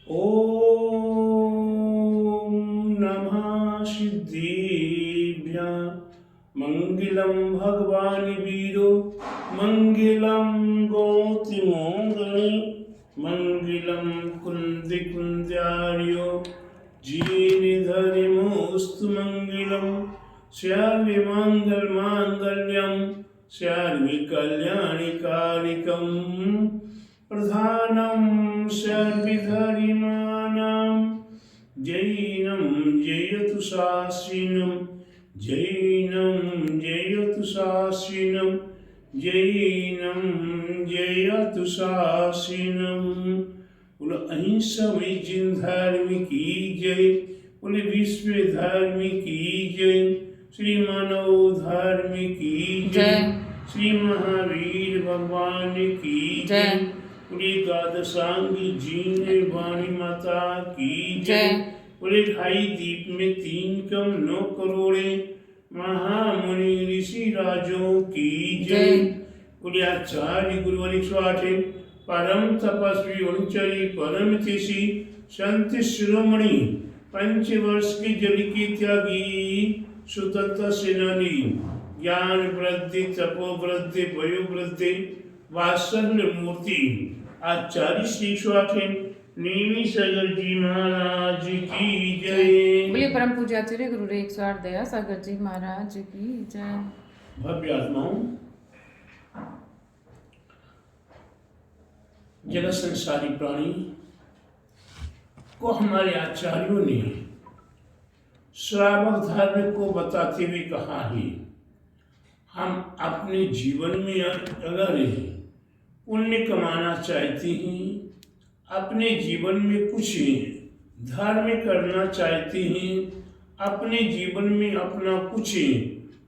ॐ नमः सिद्धिभ्यां मङ्गलं भगवान् वीरो मङ्गलं गौतमोगणे मङ्गलं कुन्दिकुन्द्यार्यो जीनिधरिमोऽस्तु मङ्गलं सर्वमङ्गलमाङ्गल्यं सर्वकल्याणकारिकम् प्रधानं सर्वधर्माणां जैनं जयतु शास्त्रिनं जैनं जयतु शास्त्रिनं जैनं जयतु शास्त्रिनं। बोलो अहिंसा में जिन धर्म की जय, बोले विश्व धर्म की जय, श्री मानव धर्म की जय, श्री महावीर भगवान की जय, पूरी द्वादशांगी जीने वाणी माता की जय, पूरे ढाई दीप में 3 कम 9 करोड़े महामुनि ऋषि राजों की जय, पूरे आचार्य गुरुवर 108 परम तपस्वी उनचरी परम तिषि संत शिरोमणि पंचवर्ष की जल की त्यागी सुतंत्र सेनानी ज्ञान वृद्धि तपो वृद्धि वयो वृद्धि वात्सल्य मूर्ति आचार्य श्री स्वामी नीमी सागर जी महाराज की जय। बोलिए परम पूज्याचार्य गुरु रे 108 दया सागर जी महाराज की जय। भव्य आत्माओं, जगत संसारी प्राणी को हमारे आचार्यों ने श्रावक धर्म को बताते हुए कहा है, हम अपने जीवन में अगर पुण्य कमाना चाहते हैं, अपने जीवन में कुछ धर्म करना चाहते हैं, अपने जीवन में अपना कुछ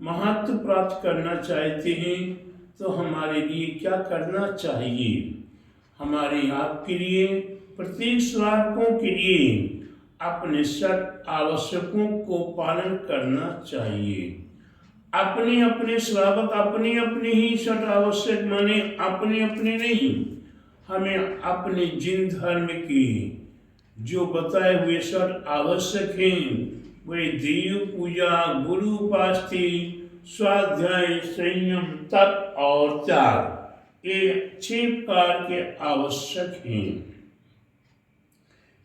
महत्व प्राप्त करना चाहते हैं, तो हमारे लिए क्या करना चाहिए? हमारे आपके लिए, प्रत्येक श्रावकों के लिए अपने सत आवश्यकों को पालन करना चाहिए। अपने अपने श्रावक अपने अपने ही सत आवश्यक माने अपने अपने नहीं, हमें अपने जिन धर्म की जो बताए हुए सत आवश्यक हैं वे देव पूजा, गुरु उपासना, स्वाध्याय, संयम, तप और त्याग, ये 6 प्रकार के आवश्यक हैं।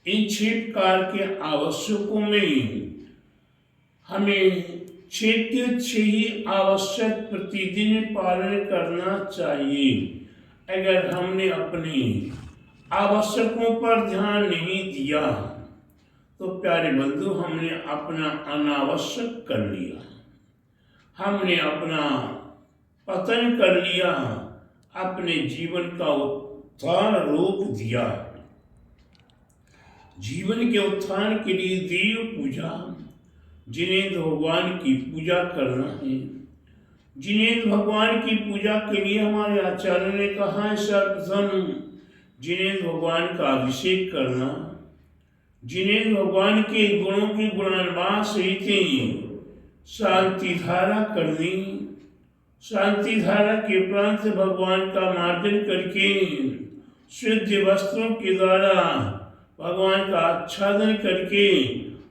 इन 6 प्रकार के आवश्यकों में हमें 6 के 6 ही आवश्यक प्रतिदिन पालन करना चाहिए। अगर हमने अपने आवश्यकों पर ध्यान नहीं दिया तो प्यारे बंधु हमने अपना अनावश्यक कर लिया, हमने अपना पतन कर लिया, अपने जीवन का उत्थान रोक दिया। जीवन के उत्थान के लिए देव पूजा, जिन्हें भगवान की पूजा करना है, जिन्हें भगवान की पूजा के लिए हमारे आचार्य ने कहा है सर्वप्रथम जिन्हें भगवान का अभिषेक करना, जिन्हें भगवान के गुणों की गुणान्वास सहित शांति धारा करनी, शांति धारा के उपरांत भगवान का मार्जन करके शुद्ध वस्त्रों के द्वारा भगवान का आच्छादन करके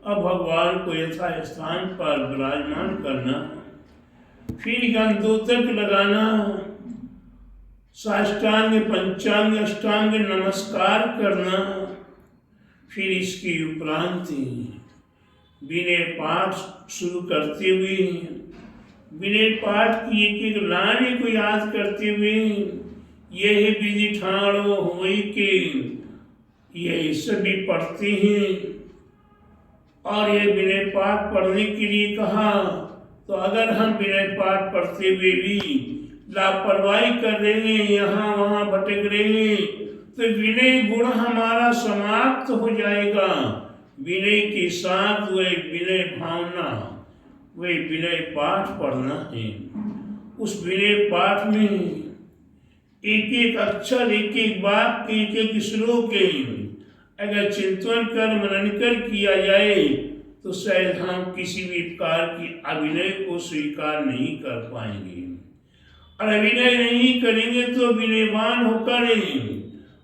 अब भगवान को यथा स्थान पर विराजमान करना, फिर गंधोतक लगाना, साष्टांग पंचांग अष्टांग नमस्कार करना, फिर इसके उपरांत विनय पाठ शुरू करते हुए विनय पाठ की एक लाने को याद करते हुए यह विधि ठाणो होई के यह सभी पढ़ते हैं। और यह विनय पाठ पढ़ने के लिए कहा, तो अगर हम विनय पाठ पढ़ते हुए भी लापरवाही कर रहे हैं, यहाँ वहाँ भटक रहे हैं, तो विनय गुण हमारा समाप्त हो जाएगा। विनय के साथ वह विनय भावना, वह विनय पाठ पढ़ना है। उस विनय पाठ में एक एक अक्षर, एक एक वाक्य, एक एक श्लोक अगर चिंतन कर मनन कर किया जाए तो शायद हम किसी भी प्रकार की अभिनय को स्वीकार नहीं कर पाएंगे। और अभिनय नहीं करेंगे तो विनयवान होकर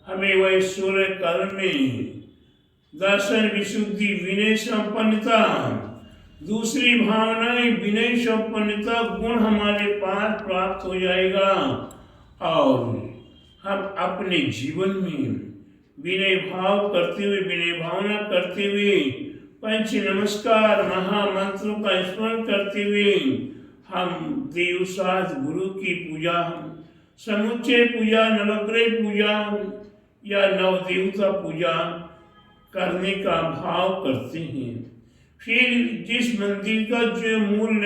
हमें वह सूर्य काल में दर्शन विशुद्धि, विनय संपन्नता। दूसरी भावनाएं विनय संपन्नता गुण हमारे पास प्राप्त हो जाएगा और हम अपने जीवन में विनय भाव करते हुए, विनय भावना करते हुए, पंच नमस्कार महामंत्रों का स्मरण करते हुए हम देवसाज गुरु की पूजा, समुच्चय पूजा, नवग्रह पूजा या नवदेवता पूजा करने का भाव करते हैं। फिर जिस मंदिर का जो मूल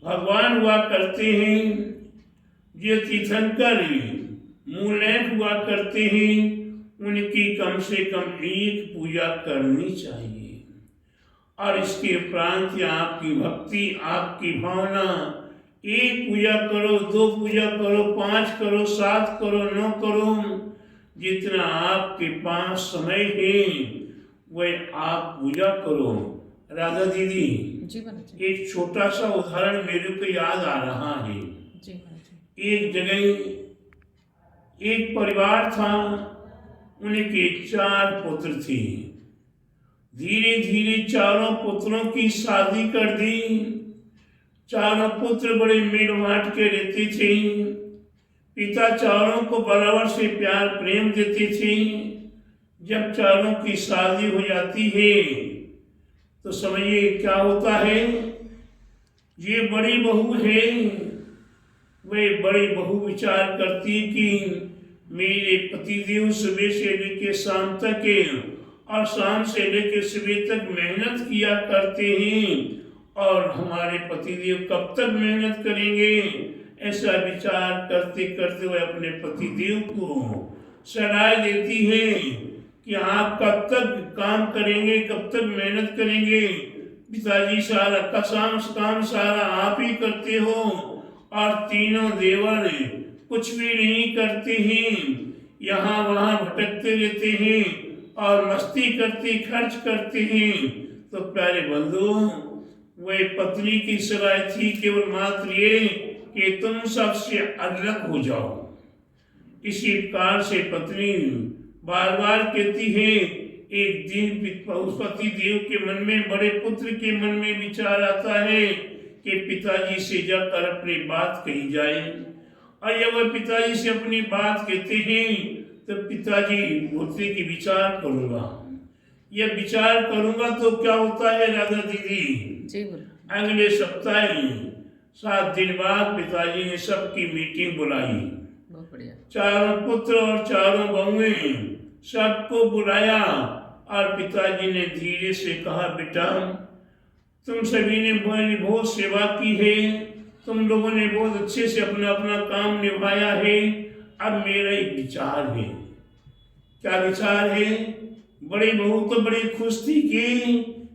भगवान हुआ करते हैं, जो तीर्थंकर मूल हुआ करते हैं, उनकी कम से कम एक पूजा करनी चाहिए। और इसके उपरांत आपकी भक्ति, आपकी भावना, एक पूजा करो, दो पूजा करो, 5 करो, 7 करो, 9 करो, जितना आपके पास समय है वह आप पूजा करो। राधा दीदी जी महाराज जी। एक छोटा सा उदाहरण मेरे को याद आ रहा है। जी महाराज जी। एक जगह एक परिवार था, उनके 4 पुत्र थे। धीरे धीरे चारों पुत्रों की शादी कर दी। चारों पुत्र बड़े मेल बांट के रहते थे। पिता चारों को बराबर से प्यार प्रेम देते थे। जब चारों की शादी हो जाती है तो समझिए क्या होता है। ये बड़ी बहू है, वह बड़ी बहू विचार करती कि मेरे पतिदेव सुबह से लेकर शाम तक और शाम से लेकर सुबह तक मेहनत किया करते हैं और हमारे पतिदेव कब तक मेहनत करेंगे। ऐसा विचार करते करते वह अपने पतिदेव को सलाह देती है कि आप कब तक काम करेंगे, कब तक मेहनत करेंगे। पिताजी सारा काम सारा आप ही करते हो और तीनों देवर कुछ भी नहीं करते हैं, यहाँ वहाँ भटकते रहते हैं और मस्ती करते खर्च करते हैं। तो प्यारे बंधु, वह पत्नी की सलाह थी केवल मात्र ये कि तुम सबसे अलग हो जाओ। इसी प्रकार से पत्नी बार बार कहती है। एक दिन पति देव के मन में, बड़े पुत्र के मन में विचार आता है कि पिताजी से जाकर अपनी बात कही जाए। और जब वह पिताजी से अपनी बात कहते हैं तो पिताजी बोलते कि विचार करूंगा। यह विचार करूंगा तो क्या होता है राधा दीदी जी। अगले सप्ताह 7 दिन बाद पिताजी ने सबकी मीटिंग बुलाई। बहुत बढ़िया। चारों पुत्र और चारों बहुएं सबको बुलाया और पिताजी ने धीरे से कहा, बेटा तुम सभी ने बहुत सेवा की है, तुम लोगों ने बहुत अच्छे से अपना अपना काम निभाया है। अब मेरा एक विचार है। क्या विचार है? बड़ी बहू तो बड़ी खुश थी कि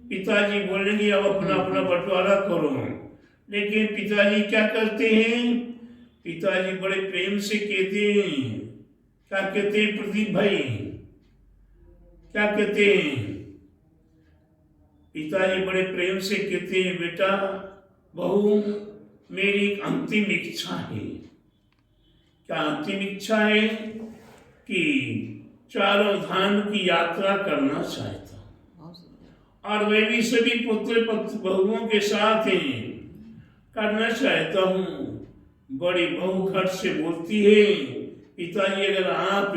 पिताजी बोलेंगे अब अपना अपना बंटवारा करो, लेकिन पिताजी क्या करते हैं? पिताजी बड़े प्रेम से कहते हैं, क्या कहते हैं प्रदीप भाई, क्या कहते हैं? पिताजी बड़े प्रेम से कहते हैं, बेटा बहू मेरी एक अंतिम इच्छा है। क्या अंतिम इच्छा है? कि चारों धाम की यात्रा करना चाहता हूँ और वे भी सभी पुत्र बहुओं के साथ करना चाहता हूँ। बड़ी बहू खट से बोलती है, पिताजी अगर आप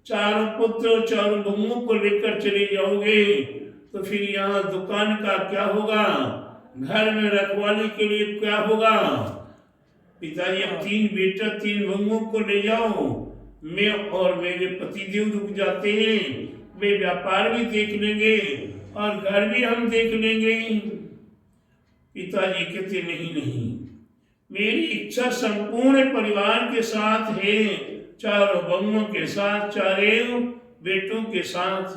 चारों पुत्र और चारों बहुओं को लेकर चले जाओगे तो फिर यहाँ दुकान का क्या होगा, घर में रखवाली के लिए क्या होगा। पिताजी अब 3 बेटा 3 बहुओं को ले जाओ, मैं और मेरे पतिदेव रुक जाते हैं, वे व्यापार भी देख लेंगे और घर भी हम देख लेंगे। पिताजी कहते नहीं नहीं, मेरी इच्छा संपूर्ण परिवार के साथ है, चारों बहुओं के साथ, चारों बेटों के साथ।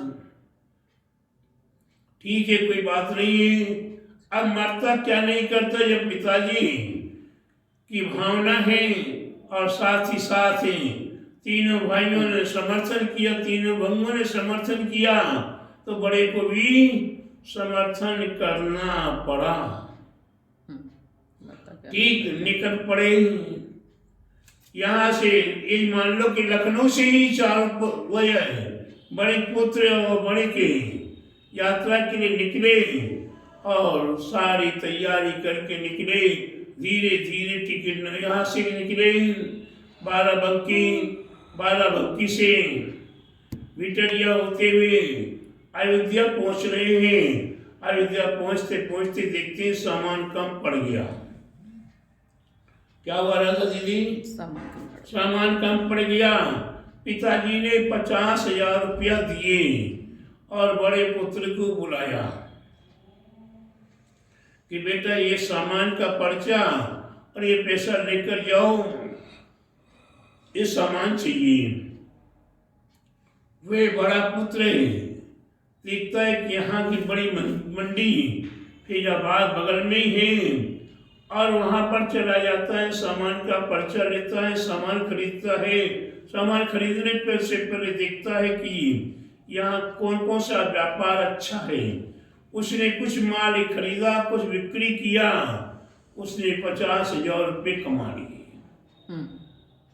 ठीक है, कोई बात नहीं है। अब मरता क्या नहीं करता जब पिताजी की भावना है और साथ ही साथ तीनों भाइयों ने समर्थन किया, तीनों बहुओं ने समर्थन किया, तो बड़े को भी समर्थन करना पड़ा। ठीक निकल पड़े। यहाँ से ये मान लो कि लखनऊ से ही वह बड़े पुत्र और बड़े के यात्रा के लिए निकले और सारी तैयारी करके निकले। धीरे धीरे टिकट यहाँ से निकले बाराबंकी से विटरिया होते हुए अयोध्या पहुंच रहे हैं। अयोध्या पहुंचते पहुंचते देखते हैं सामान कम पड़ गया। क्या हुआ राधा दीदी? सामान कम पड़ गया। पिताजी ने 50,000 रुपया दिए और बड़े पुत्र को बुलाया कि बेटा ये सामान का पर्चा और ये पैसा लेकर जाओ, ये सामान चाहिए। वे बड़ा पुत्र देखता है कि यहाँ की बड़ी मंडी फैजाबाद बगल में ही है और वहाँ पर चला जाता है, सामान का पर्चा लेता है, सामान खरीदता है। सामान खरीदने से पहले देखता है कि यहाँ कौन कौन सा व्यापार अच्छा है। उसने कुछ माल खरीदा, कुछ बिक्री किया, उसने 50,000 रुपये कमा लिए।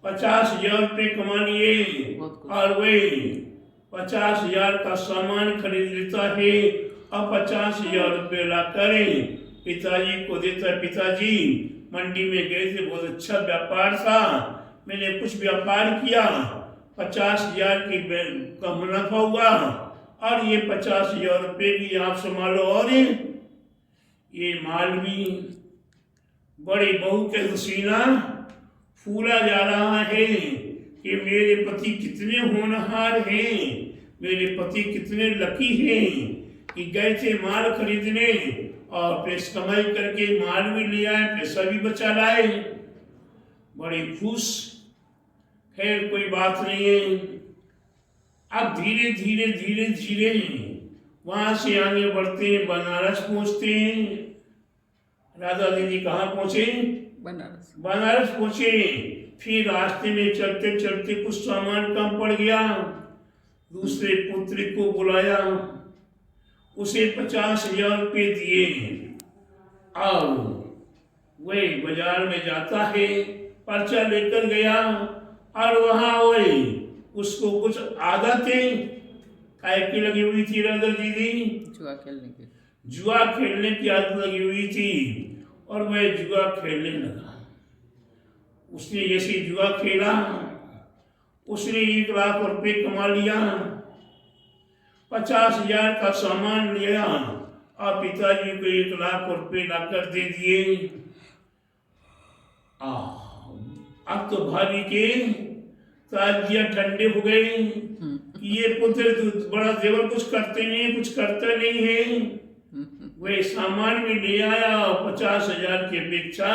50,000 रुपये कमा लिए और वे 50,000 का सामान खरीद लेता है और 50,000 रुपये ला कर पिताजी को देता। पिताजी मंडी में गए थे, बहुत अच्छा व्यापार था, मैंने कुछ व्यापार किया, 50,000 की का मुनाफा हुआ और ये 50,000 रुपये भी आप संभालो और ये माल भी। बड़ी बहू के हसीना फूला जा रहा है कि मेरे पति कितने होनहार हैं, मेरे पति कितने लकी हैं कि गए थे माल खरीदने और पैसा कमाई करके माल भी ले आए, पैसा भी बचा लाए, बड़ी खुश। खैर कोई बात नहीं है। अब धीरे धीरे धीरे धीरे वहां से आगे बढ़ते हैं, बनारस पहुंचते हैं। राधा दीदी कहाँ पहुंचे? बनारस पहुंचे। फिर रास्ते में चलते चलते कुछ सामान कम पड़ गया। दूसरे पुत्र को बुलाया, उसे 50,000 रुपये दिए और वही बाजार में जाता है, पर्चा लेकर गया और वहां वही उसको कुछ आदतें काय की लगी हुई थी राधा दीदी? जुआ खेलने की आदत लगी हुई थी और वह जुआ खेलने लगा। उसने जैसे जुआ खेला, उसने 1 लाख रुपये कमा लिया, 50,000 का सामान लिया और पिताजी को 1 लाख रुपये लाकर दे दिए। अब तो भाभी के ताजिया ठंडे हो गए कि ये पुत्र बड़ा देवर कुछ करते नहीं, कुछ करता नहीं है। वह सामान भी ले आया, 50,000 की अपेक्षा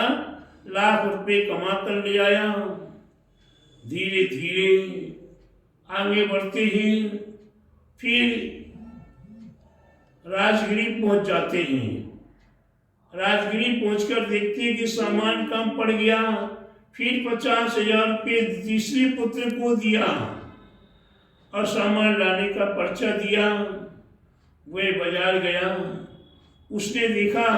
लाख रुपये कमा कर ले आया। धीरे धीरे आगे बढ़ते हैं, फिर राजगिरी पहुंच जाते हैं। राजगिरी पहुंचकर देखते हैं कि सामान कम पड़ गया। फिर 50,000 रुपये तीसरे पुत्र को दिया और सामान लाने का पर्चा दिया। वह बाजार गया, उसने देखा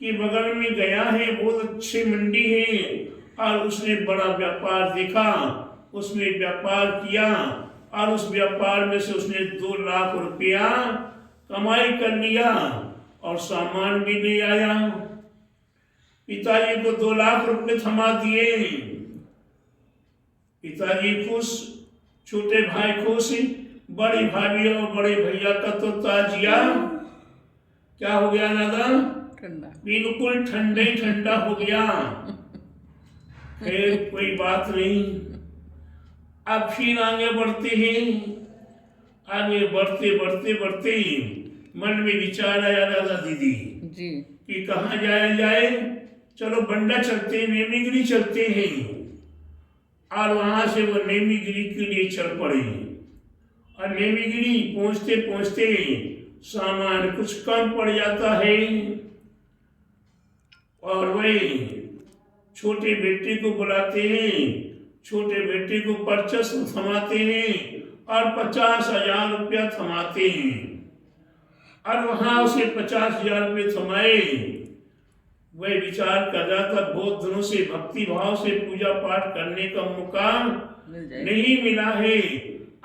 कि बगल में गया है, बहुत अच्छी मंडी है और उसने बड़ा व्यापार देखा, उसमें व्यापार किया और उस व्यापार में से उसने 2 लाख रुपया कमाई कर लिया और सामान भी ले आया। पिताजी को 2 लाख रुपए थमा दिए। पिताजी खुश, छोटे भाई खुश, बड़ी भाभी और बड़े भैया का तो ताजिया क्या हो गया दादा? बिल्कुल ठंडे ठंडा हो गया। फिर कोई बात नहीं। अब फिर आगे बढ़ते हैं। आगे बढ़ते बढ़ते बढ़ते मन में विचार आया राधा दीदी जी कि कहाँ जाया जाए। चलो बंडा चलते हैं, नेमीगिरी चलते हैं। और वहां से वो नेमीगिरी के लिए चल पड़े और नेमीगिरी पहुंचते पहुंचते सामान कुछ कम पड़ जाता है और वही छोटे बेटे को बुलाते हैं, छोटे बेटे को पर्चा थमाते हैं और 50,000 रुपया थमाते हैं और वहां उसे 50,000 रुपये थमाए वह विचार कर रहा था बहुत दिनों से भक्ति भाव से पूजा पाठ करने का मौका नहीं मिला है,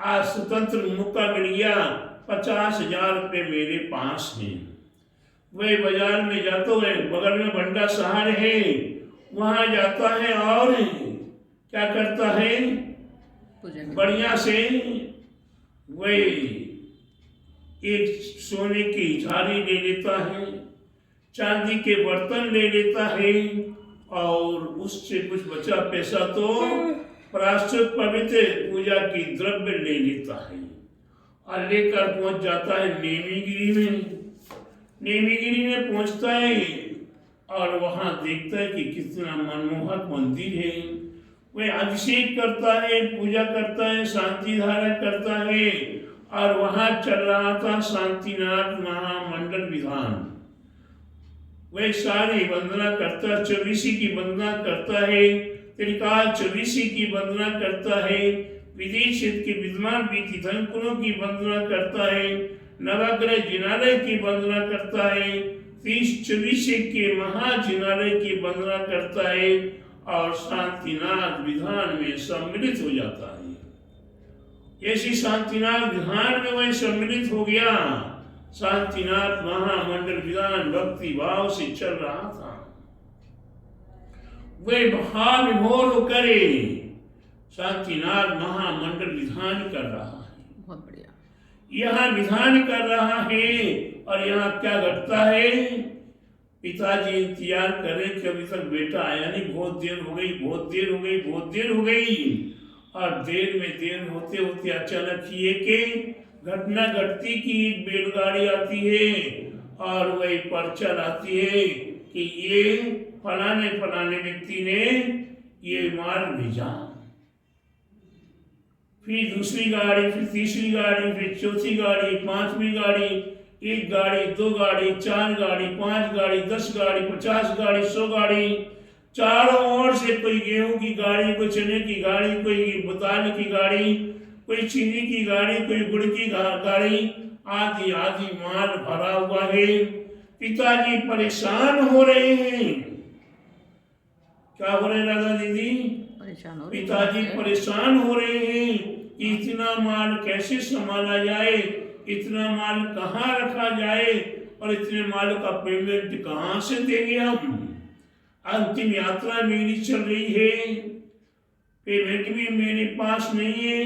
आज स्वतंत्र मौका मिल गया, 50,000 रुपये मेरे पास हैं। वह बाजार में जाता है, बगल में भंडा शहर है, वहां जाता है और क्या करता है, बढ़िया से वह एक सोने की झाड़ी ले लेता है, चांदी के बर्तन ले लेता है और उससे कुछ बचा पैसा तो प्रायश्चित पवित्र पूजा की द्रव्य ले लेता है और लेकर पहुंच जाता है नेमीगिरी में। नेमीगिरी में पहुंचता है और वहां देखता है कि कितना मनमोहक मंदिर है। वह अभिषेक करता है, पूजा करता है, शांति धारा करता है और वहां चल रहा था शांतिनाथ महामंडल विधान। वह सारी वंदना करता, चौबीसी की वंदना करता है, त्रिकाल चौबीसी की वंदना करता है, विदेश क्षेत्र के विद्वान बीती धनकुलों की वंदना करता है, नवग्रह जिनालय की वंदना करता है, 30-24 के महाजिनालय की वंदना करता है और शांतिनाथ विधान में सम्मिलित हो जाता है। ऐसी शांतिनाथ विधान में वह सम्मिलित हो गया। शांतिनाथ महामंडल विधान भक्ति भाव से चल रहा था। वह भाव विभोर होकर शांतिनाथ महामंडल विधान कर रहा है। बहुत बढ़िया। यहाँ विधान कर रहा है और यहाँ क्या घटता है, पिताजी इंतजार कर रहे कि अभी तक बेटा आया नहीं, बहुत देर हो गई, बहुत देर हो गई, बहुत देर हो गई। और देर में देर होते होते अचानक ये के घटना घटती कि एक बैलगाड़ी आती है और वही पर्चा लाती है कि ये फलाने फलाने व्यक्ति ने ये माल भेजा। फिर दूसरी गाड़ी, फिर तीसरी गाड़ी, फिर चौथी गाड़ी, पांचवी गाड़ी, एक गाड़ी, दो गाड़ी, 4 गाड़ी, 5 गाड़ी, 10 गाड़ी, 50 गाड़ी, 100 गाड़ी, चारों ओर से कोई गेहूं की गाड़ी, कोई चने की गाड़ी, कोई दाल की गाड़ी, कोई चीनी की गाड़ी, कोई गुड़ की गाड़ी, आदि आदि माल भरा हुआ है। पिताजी परेशान हो रहे हैं। क्या हो रहे दादा दीदी? परेशान हो पिताजी परेशान हो रहे हैं कि इतना माल कैसे संभाला जाए, इतना माल कहाँ रखा जाए और इतने माल का पेमेंट कहाँ से देंगे हम। अंतिम यात्रा मेरी चल रही है, पेमेंट भी मेरे पास नहीं है,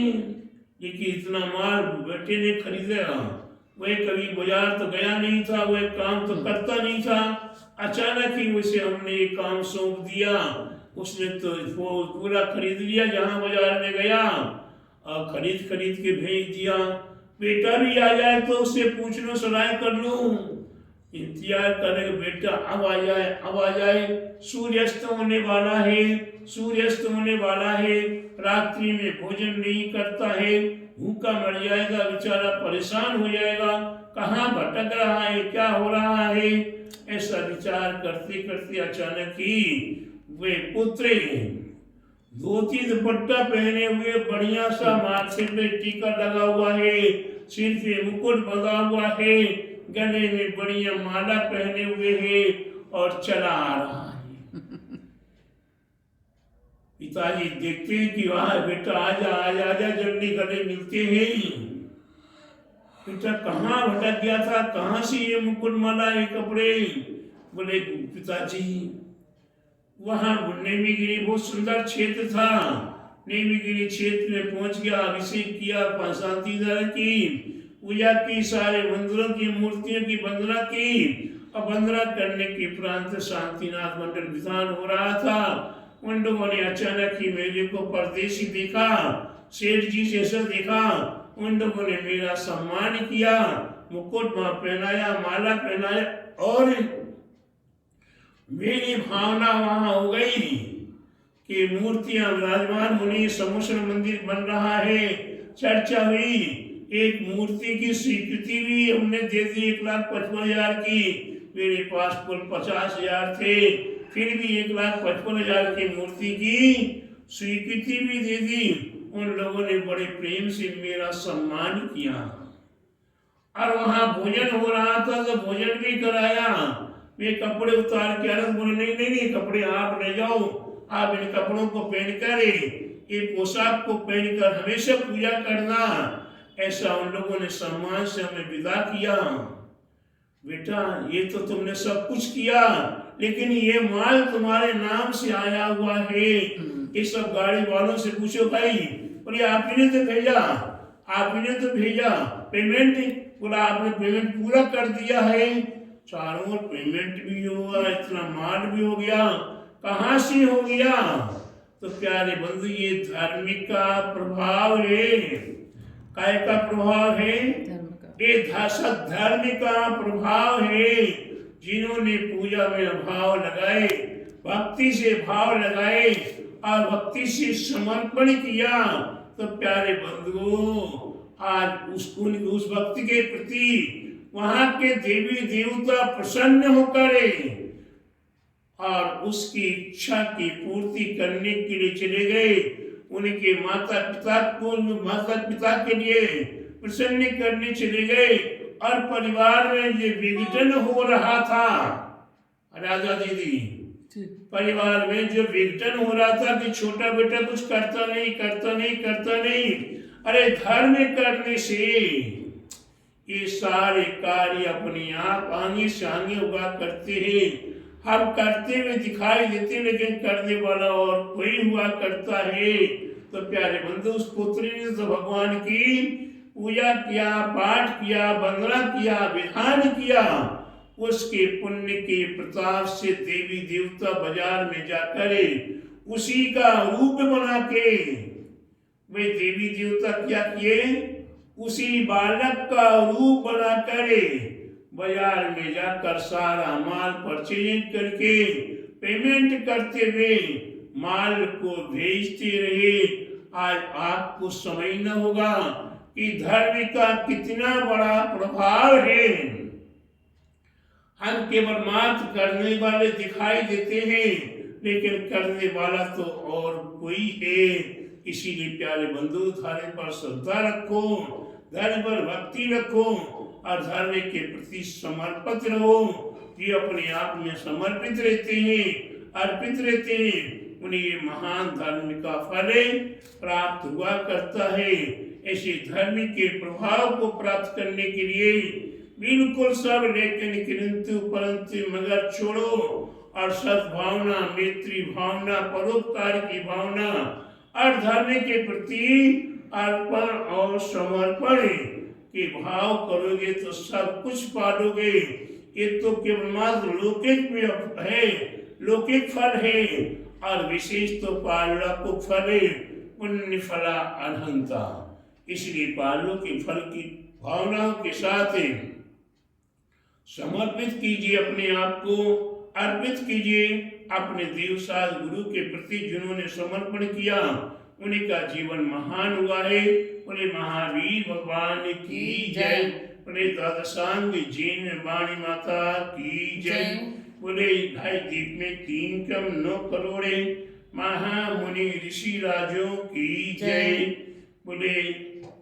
लेकिन इतना माल बेटे ने खरीदा। वह कभी बाजार तो गया नहीं था, वह काम तो करता नहीं था, अचानक ही उसे हमने एक काम सौंप दिया, उसने तो वो पूरा खरीद लिया जहाँ बाजार में गया और खरीद के भेज दिया। बेटा भी आ जाए तो उससे पूछ लो, सलाह कर लूं, इंतजार करें बेटा अब आ जाए, अब आ जाए। सूर्यास्त होने वाला है, सूर्यास्त होने वाला है, रात्रि में भोजन नहीं करता है, भूखा मर जाएगा, बेचारा परेशान हो जाएगा, कहाँ भटक रहा है, क्या हो रहा है। ऐसा विचार करते करते अचानक ही वे पुत्र धोती दुपट्टा पहने हुए, बढ़िया सा माथे पे टीका लगा हुआ है, सिर पे मुकुट बंधा हुआ है, गले में बढ़िया माला पहने हुए है और चला आ रहा है। पिताजी देखते हैं कि वहां बेटा आजा आजा आजा, जल्दी गले मिलते हैं। बेटा कहाँ भटक गया था, कहाँ से ये मुकुट माला, ये कपड़े? बोले पिताजी वहां नेमीगिरी बहुत सुंदर क्षेत्र था, नेमीगिरी क्षेत्र में पहुंच गया, अभिषेक किया, शांति धारा की, पूजा की, सारे मंदिरों की मूर्तियों की वंदना की और वंदना करने के उपरांत शांतिनाथ मंडल विधान हो रहा था। उन लोगों ने अचानक ही मेरे को परदेशी देखा, सेठ जी जैसा देखा, उन लोगों ने मेरा सम्मान किया, मुकुट पहनाया, माला पहनाया और मेरी भावना वहां हो गई कि मूर्तियां विराजमान होनी, समोसन मंदिर बन रहा है, चर्चा हुई, एक मूर्ति की स्वीकृति भी हमने दे दी 1,55,000 की। मेरे पास कुल 50,000 थे, फिर भी 1,55,000 की मूर्ति की स्वीकृति भी दे दी। उन लोगों ने बड़े प्रेम से मेरा सम्मान किया और वहां भोजन हो रहा था तो भोजन भी कराया। वे कपड़े उतार के अनंत बोले नहीं नहीं नहीं, कपड़े आप ले जाओ, आप इन कपड़ों को पहनकर ये पोशाक को पहनकर हमेशा पूजा करना। ऐसा उन लोगों ने सम्मान से हमें विदा किया। बेटा ये तो तुमने सब कुछ किया, लेकिन ये माल तुम्हारे नाम से आया हुआ है। ये सब गाड़ी वालों से पूछो भाई, बोले आप ही ने तो भेजा, आप ही ने तो भेजा। पेमेंट बोला आपने पेमेंट पूरा कर दिया है। चारों ओर पेमेंट भी हुआ, इतना माल भी हो गया, कहाँ से हो गया? तो प्यारे बंधु ये धार्मिक का प्रभाव है। काय का प्रभाव है? ये धर्म का प्रभाव है। जिन्होंने पूजा में भाव लगाए, भक्ति से भाव लगाए और भक्ति से समर्पण किया, तो प्यारे बंधुओं आज उस भक्ति के प्रति वहां के देवी देवता प्रसन्न होकर और उसकी इच्छा की पूर्ति करने के लिए चले गए। उनके माता पिता के लिए प्रसन्न करने चले गए। और परिवार में ये विघटन हो रहा था, राजा दीदी, परिवार में जो विघटन हो रहा था कि छोटा बेटा कुछ करता नहीं, अरे धर्म करने से ये सारे कार्य अपने आप आगे से आगे हुआ करते हैं। हम करते हुए दिखाई देते, लेकिन करने वाला और कोई हुआ करता है। तो प्यारे बंधु उस पुत्री ने तो भगवान की पूजा किया, पाठ किया, वंदना किया, विधान किया। उसके पुण्य के प्रताप से देवी देवता बाजार में जाकर उसी का रूप बना के वे देवी देवता क्या किए, उसी बालक का रूप बनाकर बाजार में जाकर सारा माल परचेज करके पेमेंट करते हुए माल को भेजते रहे। आज आपको समझना होगा कि धर्म का कितना बड़ा प्रभाव है। हम केवल मात्र करने वाले दिखाई देते हैं, लेकिन करने वाला तो और कोई है। इसीलिए प्यारे बंधु धर्म पर श्रद्धा रखो, धर्म पर भक्ति रखो और धर्म के प्रति समर्पित रहो। ये अपने आप में समर्पित रहते हैं, अर्पित रहते हैं, उन्हें ये महान धर्म का फल प्राप्त हुआ करता है। ऐसे धर्म के प्रभाव को प्राप्त करने के लिए बिल्कुल सब, लेकिन किंतु परंतु मगर छोड़ो और सद्भावना, मैत्री भावना, परोपकार की भावना और धर्म के प्रति अर्पण और समर्पण के भाव करोगे तो सब कुछ पालोगे। ये तो केवल मात्र लौकिक में है, लौकिक फल है, और विशेष तो पारलौकिक फल है, पुण्य फला अनंता। इसलिए पारलौकिक फल की भावनाओं के साथ समर्पित कीजिए, अपने आप को अर्पित कीजिए अपने देवसाद गुरु के प्रति। जिन्होंने समर्पण किया उन्हीं का जीवन महान हुआ है। उन्हें महावीर भगवान की जय, उन्हें दादासांग जैन वाणी माता की जय। बोले ढाई दीप में 3 कम 9 करोड़े महामुनि ऋषि राजों की जय। बोले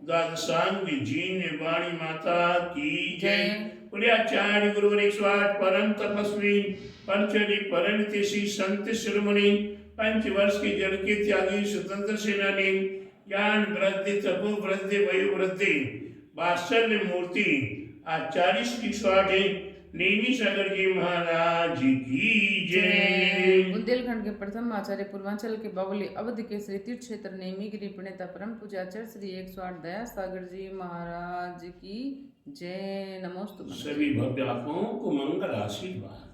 दादासांग जैन वाणी माता की जय। बोले आचार्य गुरु 108 परम तपस्वी पंचरी परमतिशी संत शिरोमणि 5 वर्ष के जल के त्यागी स्वतंत्र सेनानी ज्ञान वृद्धि तपो वृद्धि वयु वृद्धि वात्सल्य मूर्ति आचार्य की स्वाटे नेमी सागर जी महाराज की जय। बुंदेलखंड के प्रथम आचार्य, पूर्वांचल के बावली अवध के श्री तीर्थ क्षेत्र नेमीगिरी प्रणेता परम पूज्याचार्य श्री 108 दया सागर जी महाराज की जय। नमोस्तुते। सभी भव्य आत्माओं को मंगल आशीर्वाद।